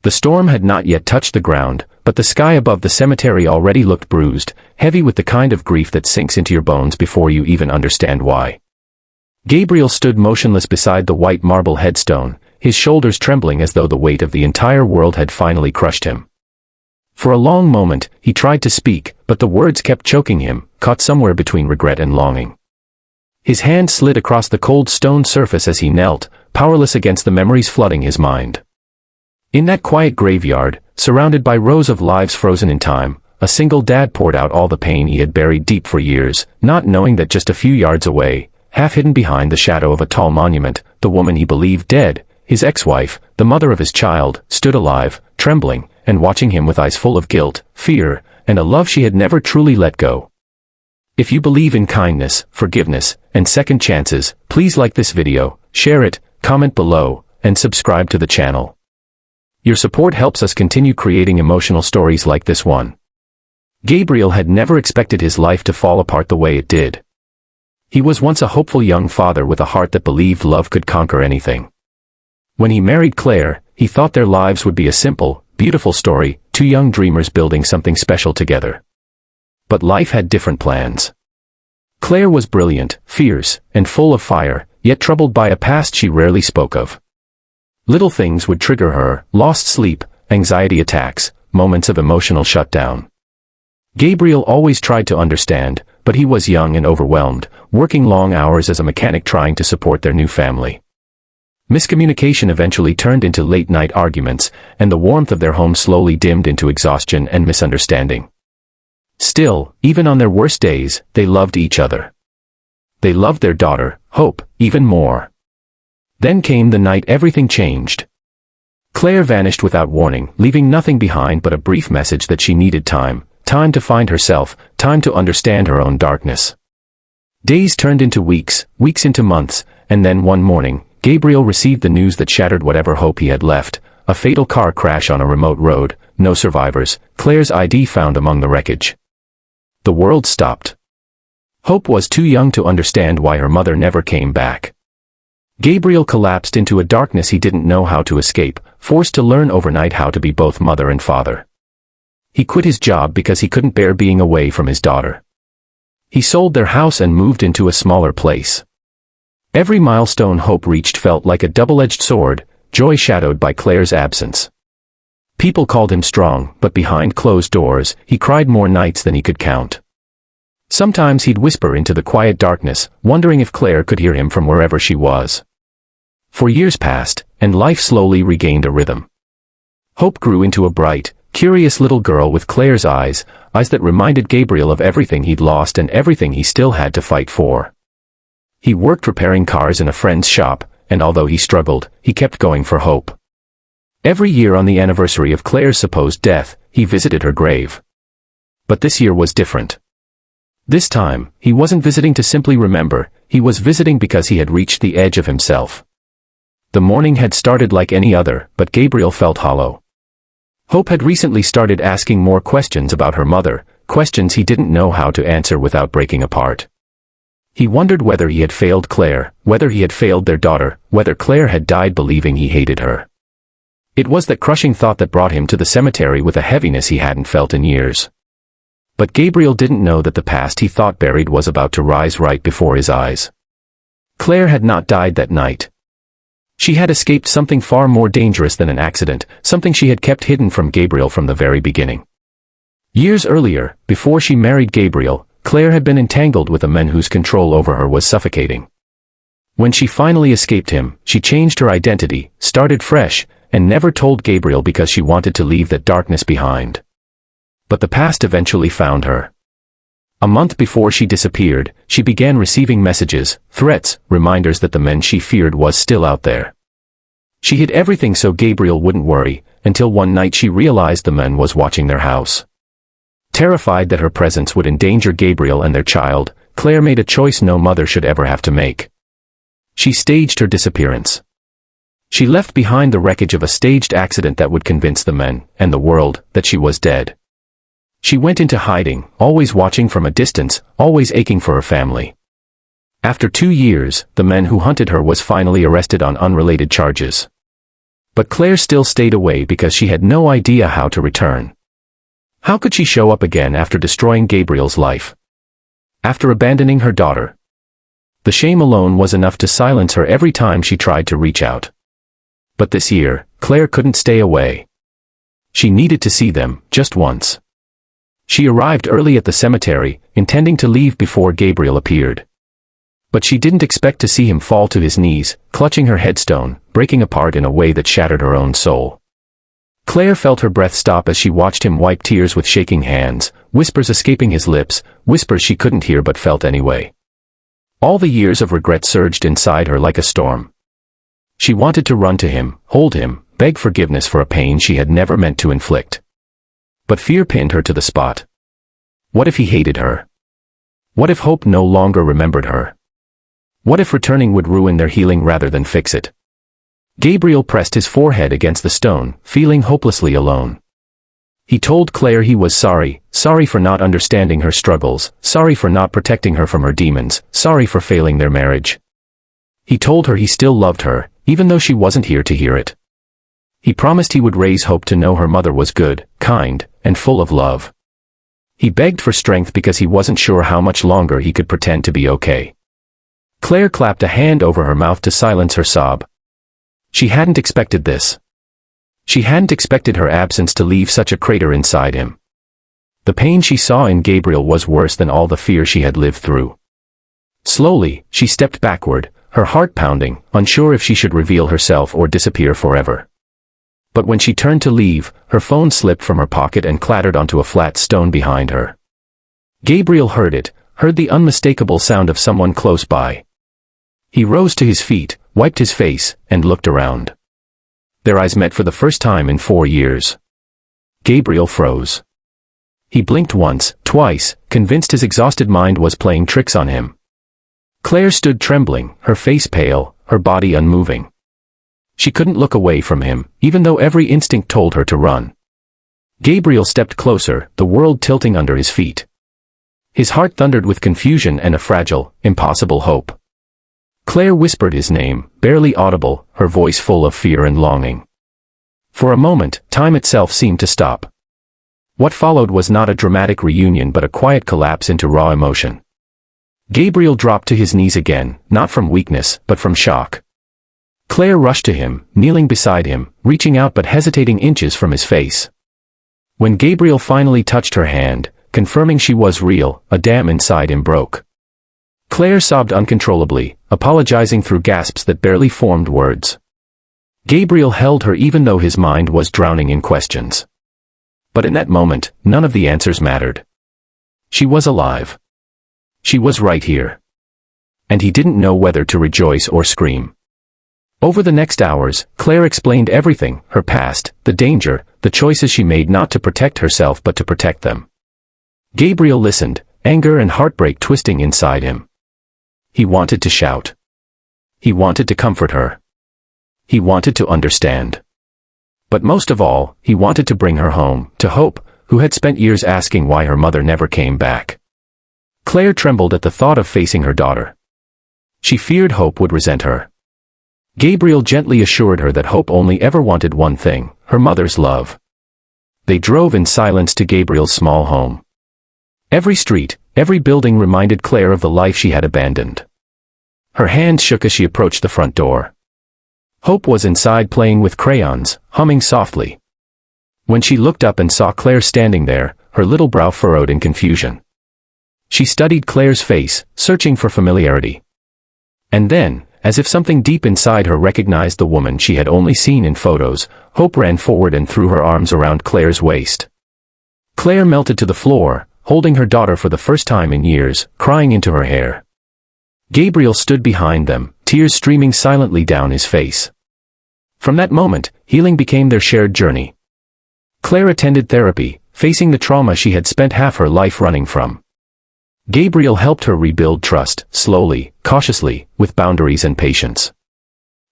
The storm had not yet touched the ground, but the sky above the cemetery already looked bruised, heavy with the kind of grief that sinks into your bones before you even understand why. Gabriel stood motionless beside the white marble headstone, his shoulders trembling as though the weight of the entire world had finally crushed him. For a long moment, he tried to speak, but the words kept choking him, caught somewhere between regret and longing. His hand slid across the cold stone surface as he knelt, powerless against the memories flooding his mind. In that quiet graveyard, surrounded by rows of lives frozen in time, a single dad poured out all the pain he had buried deep for years, not knowing that just a few yards away, half hidden behind the shadow of a tall monument, the woman he believed dead, his ex-wife, the mother of his child, stood alive, trembling, and watching him with eyes full of guilt, fear, and a love she had never truly let go. If you believe in kindness, forgiveness, and second chances, please like this video, share it, comment below, and subscribe to the channel. Your support helps us continue creating emotional stories like this one. Gabriel had never expected his life to fall apart the way it did. He was once a hopeful young father with a heart that believed love could conquer anything. When he married Claire, he thought their lives would be a simple, beautiful story, two young dreamers building something special together. But life had different plans. Claire was brilliant, fierce, and full of fire, yet troubled by a past she rarely spoke of. Little things would trigger her: lost sleep, anxiety attacks, moments of emotional shutdown. Gabriel always tried to understand, but he was young and overwhelmed, working long hours as a mechanic trying to support their new family. Miscommunication eventually turned into late-night arguments, and the warmth of their home slowly dimmed into exhaustion and misunderstanding. Still, even on their worst days, they loved each other. They loved their daughter, Hope, even more. Then came the night everything changed. Claire vanished without warning, leaving nothing behind but a brief message that she needed time to find herself, time to understand her own darkness. Days turned into weeks, weeks into months, and then one morning, Gabriel received the news that shattered whatever hope he had left: a fatal car crash on a remote road, no survivors, Claire's ID found among the wreckage. The world stopped. Hope was too young to understand why her mother never came back. Gabriel collapsed into a darkness he didn't know how to escape, forced to learn overnight how to be both mother and father. He quit his job because he couldn't bear being away from his daughter. He sold their house and moved into a smaller place. Every milestone Hope reached felt like a double-edged sword, joy shadowed by Claire's absence. People called him strong, but behind closed doors, he cried more nights than he could count. Sometimes he'd whisper into the quiet darkness, wondering if Claire could hear him from wherever she was. For years passed, and life slowly regained a rhythm. Hope grew into a bright, curious little girl with Claire's eyes that reminded Gabriel of everything he'd lost and everything he still had to fight for. He worked repairing cars in a friend's shop, and although he struggled, he kept going for Hope. Every year on the anniversary of Claire's supposed death, he visited her grave. But this year was different. This time, he wasn't visiting to simply remember, he was visiting because he had reached the edge of himself. The morning had started like any other, but Gabriel felt hollow. Hope had recently started asking more questions about her mother, questions he didn't know how to answer without breaking apart. He wondered whether he had failed Claire, whether he had failed their daughter, whether Claire had died believing he hated her. It was that crushing thought that brought him to the cemetery with a heaviness he hadn't felt in years. But Gabriel didn't know that the past he thought buried was about to rise right before his eyes. Claire had not died that night. She had escaped something far more dangerous than an accident, something she had kept hidden from Gabriel from the very beginning. Years earlier, before she married Gabriel, Claire had been entangled with a man whose control over her was suffocating. When she finally escaped him, she changed her identity, started fresh, and never told Gabriel because she wanted to leave that darkness behind. But the past eventually found her. A month before she disappeared, she began receiving messages, threats, reminders that the man she feared was still out there. She hid everything so Gabriel wouldn't worry, until one night she realized the man was watching their house. Terrified that her presence would endanger Gabriel and their child, Claire made a choice no mother should ever have to make. She staged her disappearance. She left behind the wreckage of a staged accident that would convince the men, and the world, that she was dead. She went into hiding, always watching from a distance, always aching for her family. After 2 years, the man who hunted her was finally arrested on unrelated charges. But Claire still stayed away because she had no idea how to return. How could she show up again after destroying Gabriel's life? After abandoning her daughter? The shame alone was enough to silence her every time she tried to reach out. But this year, Claire couldn't stay away. She needed to see them, just once. She arrived early at the cemetery, intending to leave before Gabriel appeared. But she didn't expect to see him fall to his knees, clutching her headstone, breaking apart in a way that shattered her own soul. Claire felt her breath stop as she watched him wipe tears with shaking hands, whispers escaping his lips, whispers she couldn't hear but felt anyway. All the years of regret surged inside her like a storm. She wanted to run to him, hold him, beg forgiveness for a pain she had never meant to inflict. But fear pinned her to the spot. What if he hated her? What if Hope no longer remembered her? What if returning would ruin their healing rather than fix it? Gabriel pressed his forehead against the stone, feeling hopelessly alone. He told Claire he was sorry for not understanding her struggles, sorry for not protecting her from her demons, sorry for failing their marriage. He told her he still loved her, even though she wasn't here to hear it. He promised he would raise Hope to know her mother was good, kind, and full of love. He begged for strength because he wasn't sure how much longer he could pretend to be okay. Claire clapped a hand over her mouth to silence her sob. She hadn't expected this. She hadn't expected her absence to leave such a crater inside him. The pain she saw in Gabriel was worse than all the fear she had lived through. Slowly, she stepped backward, her heart pounding, unsure if she should reveal herself or disappear forever. But when she turned to leave, her phone slipped from her pocket and clattered onto a flat stone behind her. Gabriel heard it, heard the unmistakable sound of someone close by. He rose to his feet, wiped his face, and looked around. Their eyes met for the first time in 4 years. Gabriel froze. He blinked once, twice, convinced his exhausted mind was playing tricks on him. Claire stood trembling, her face pale, her body unmoving. She couldn't look away from him, even though every instinct told her to run. Gabriel stepped closer, the world tilting under his feet. His heart thundered with confusion and a fragile, impossible hope. Claire whispered his name, barely audible, her voice full of fear and longing. For a moment, time itself seemed to stop. What followed was not a dramatic reunion but a quiet collapse into raw emotion. Gabriel dropped to his knees again, not from weakness, but from shock. Claire rushed to him, kneeling beside him, reaching out but hesitating inches from his face. When Gabriel finally touched her hand, confirming she was real, a dam inside him broke. Claire sobbed uncontrollably, apologizing through gasps that barely formed words. Gabriel held her even though his mind was drowning in questions. But in that moment, none of the answers mattered. She was alive. She was right here. And he didn't know whether to rejoice or scream. Over the next hours, Claire explained everything, her past, the danger, the choices she made not to protect herself but to protect them. Gabriel listened, anger and heartbreak twisting inside him. He wanted to shout. He wanted to comfort her. He wanted to understand. But most of all, he wanted to bring her home, to Hope, who had spent years asking why her mother never came back. Claire trembled at the thought of facing her daughter. She feared Hope would resent her. Gabriel gently assured her that Hope only ever wanted one thing, her mother's love. They drove in silence to Gabriel's small home. Every street, every building reminded Claire of the life she had abandoned. Her hands shook as she approached the front door. Hope was inside playing with crayons, humming softly. When she looked up and saw Claire standing there, her little brow furrowed in confusion. She studied Claire's face, searching for familiarity. And then, as if something deep inside her recognized the woman she had only seen in photos, Hope ran forward and threw her arms around Claire's waist. Claire melted to the floor, holding her daughter for the first time in years, crying into her hair. Gabriel stood behind them, tears streaming silently down his face. From that moment, healing became their shared journey. Claire attended therapy, facing the trauma she had spent half her life running from. Gabriel helped her rebuild trust, slowly, cautiously, with boundaries and patience.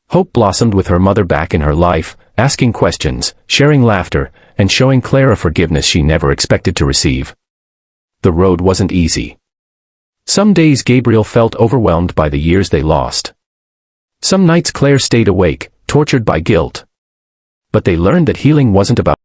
Hope blossomed with her mother back in her life, asking questions, sharing laughter, and showing Claire a forgiveness she never expected to receive. The road wasn't easy. Some days Gabriel felt overwhelmed by the years they lost. Some nights Claire stayed awake, tortured by guilt. but they learned that healing wasn't about